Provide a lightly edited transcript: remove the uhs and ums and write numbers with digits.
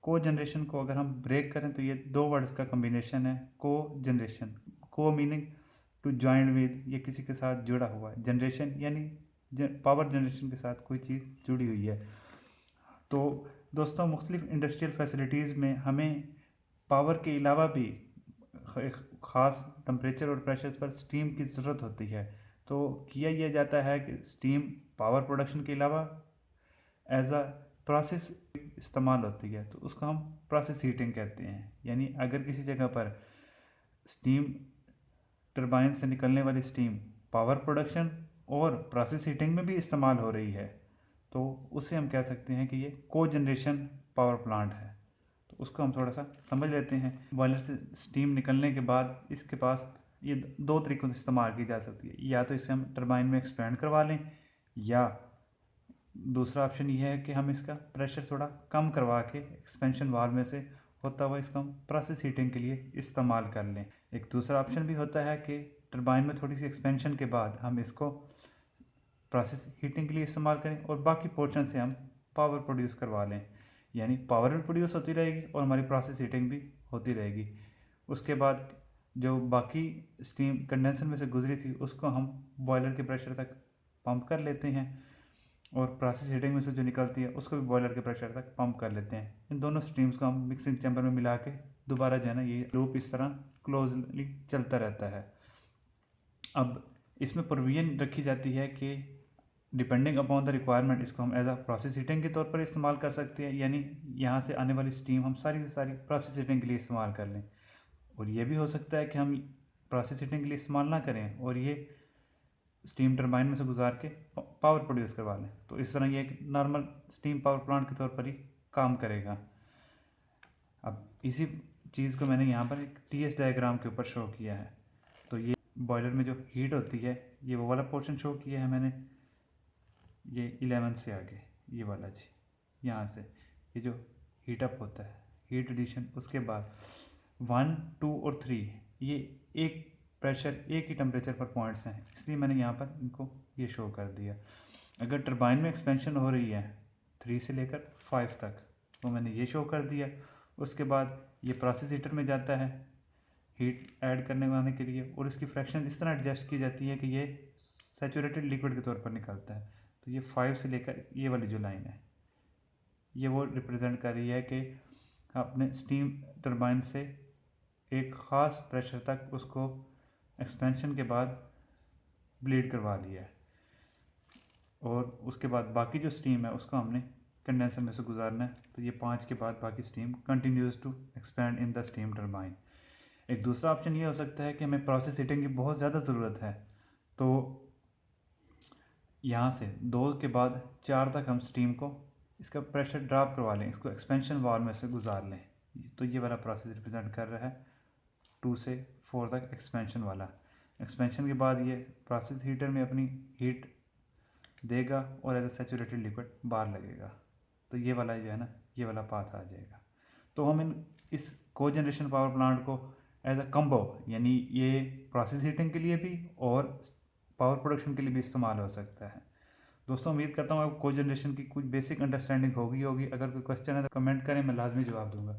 को जनरेशन को अगर हम ब्रेक करें तो ये दो वर्ड्स का कम्बिनेशन है, को जनरेशन। को मीनिंग टू जॉइन विद, ये किसी के साथ जुड़ा हुआ है। जनरेशन यानी पावर जनरेशन के साथ कोई चीज़ जुड़ी हुई है। तो दोस्तों मुख्तलिफ इंडस्ट्रियल फैसिलिटीज़ में हमें पावर के अलावा भी एक ख़ास टेम्परेचर और प्रेशर पर स्टीम की ज़रूरत होती है। तो किया यह जाता है कि स्टीम पावर प्रोडक्शन के अलावा एज अ प्रोसेस इस्तेमाल होती है, तो उसको हम प्रोसेस हीटिंग कहते हैं। यानी अगर किसी जगह पर स्टीम टरबाइन से निकलने वाली स्टीम पावर प्रोडक्शन और प्रोसेस हीटिंग में भी इस्तेमाल हो रही है, तो उसे हम कह सकते हैं कि ये को जनरेशन पावर प्लांट है। तो उसको हम थोड़ा सा समझ लेते हैं। बॉयलर से स्टीम निकलने के बाद इसके पास ये दो तरीक़ों से इस्तेमाल की जा सकती है। या तो इसे हम टरबाइन में एक्सपेंड करवा लें, या दूसरा ऑप्शन ये है कि हम इसका प्रेशर थोड़ा कम करवा के एक्सपेंशन वाल्व में से होता हुआ इसको हम प्रोसेस हीटिंग के लिए इस्तेमाल कर लें। एक दूसरा ऑप्शन भी होता है कि टरबाइन में थोड़ी सी एक्सपेंशन के बाद हम इसको प्रोसेस हीटिंग के लिए इस्तेमाल करें और बाकी पोर्शन से हम पावर प्रोड्यूस करवा लें। यानी पावर भी प्रोड्यूस होती रहेगी और हमारी प्रोसेस हीटिंग भी होती रहेगी। उसके बाद जो बाकी स्टीम कंडेंसर में से गुजरी थी उसको हम बॉयलर के प्रेशर तक पंप कर लेते हैं, और प्रोसेस हीटिंग में से जो निकलती है उसको भी बॉयलर के प्रेशर तक पंप कर लेते हैं। इन दोनों स्ट्रीम्स को हम मिक्सिंग चैम्बर में मिला के दोबारा जो है ना, ये लूप इस तरह क्लोजली चलता रहता है। अब इसमें प्रोविजन रखी जाती है कि डिपेंडिंग अपॉन द रिक्वायरमेंट इसको हम एज अ प्रोसेस हीटिंग के तौर पर इस्तेमाल कर सकते हैं। यानी यहाँ से आने वाली स्टीम हम सारी से सारी प्रोसेस हीटिंग के लिए इस्तेमाल कर लें। और ये भी हो सकता है कि हम प्रोसेस हीटिंग के लिए इस्तेमाल ना करें और ये स्टीम टरबाइन में से गुजार के पावर प्रोड्यूस करवा लें। तो इस तरह ये एक नॉर्मल स्टीम पावर प्लांट के तौर पर ही काम करेगा। अब इसी चीज़ को मैंने यहाँ पर एक TS डायग्राम के ऊपर शो किया है। तो ये बॉयलर में जो हीट होती है, ये वो वाला पोर्शन शो किया है मैंने, ये 11 से आगे ये वाला जी, यहाँ से ये जो हीट अप होता है, हीट एडिशन, उसके बाद 1, 2 और 3 ये एक प्रेशर एक ही टेम्परेचर पर पॉइंट्स हैं, इसलिए मैंने यहाँ पर इनको ये शो कर दिया। अगर टरबाइन में एक्सपेंशन हो रही है 3 से लेकर 5 तक, तो मैंने ये शो कर दिया। उसके बाद ये प्रोसेस हीटर में जाता है हीट ऐड करने वाने के लिए, और इसकी फ्रैक्शन इस तरह एडजस्ट की जाती है कि ये सैचुरेटेड लिक्विड के तौर पर निकलता है। तो ये 5 से लेकर ये वाली जो लाइन है, ये वो रिप्रेजेंट कर रही है कि आपने स्टीम टरबाइन से एक ख़ास प्रेशर तक उसको एक्सपेंशन के बाद ब्लीड करवा लिया है, और उसके बाद बाकी जो स्टीम है उसको हमने कंडेंसर में से गुजारना है। तो ये 5 के बाद बाकी steam continues to expand in the steam turbine. एक दूसरा ऑप्शन ये हो सकता है कि हमें प्रोसेस हीटिंग की बहुत ज़्यादा ज़रूरत है, तो यहाँ से 2 के बाद 4 तक हम स्टीम को इसका प्रेशर ड्रॉप करवा लें, इसको एक्सपेंशन वाल्व में से गुजार लें। तो ये वाला प्रोसेस रिप्रेजेंट कर रहा है 2 से 4 तक एक्सपेंशन वाला। एक्सपेंशन के बाद ये प्रोसेस हीटर में अपनी हीट देगा और एज ए सैचुरेटेड लिक्विड बाहर लगेगा। तो ये वाला जो है ना, ये वाला पाथ आ जाएगा। तो हम इस को जनरेशन पावर प्लांट को एज अ कम्बो, यानी ये प्रोसेस हीटिंग के लिए भी और पावर प्रोडक्शन के लिए भी इस्तेमाल हो सकता है। दोस्तों उम्मीद करता हूँ आपको को जनरेशन की कुछ बेसिक अंडरस्टैंडिंग होगी। अगर कोई क्वेश्चन है तो कमेंट करें, मैं लाजमी जवाब दूंगा।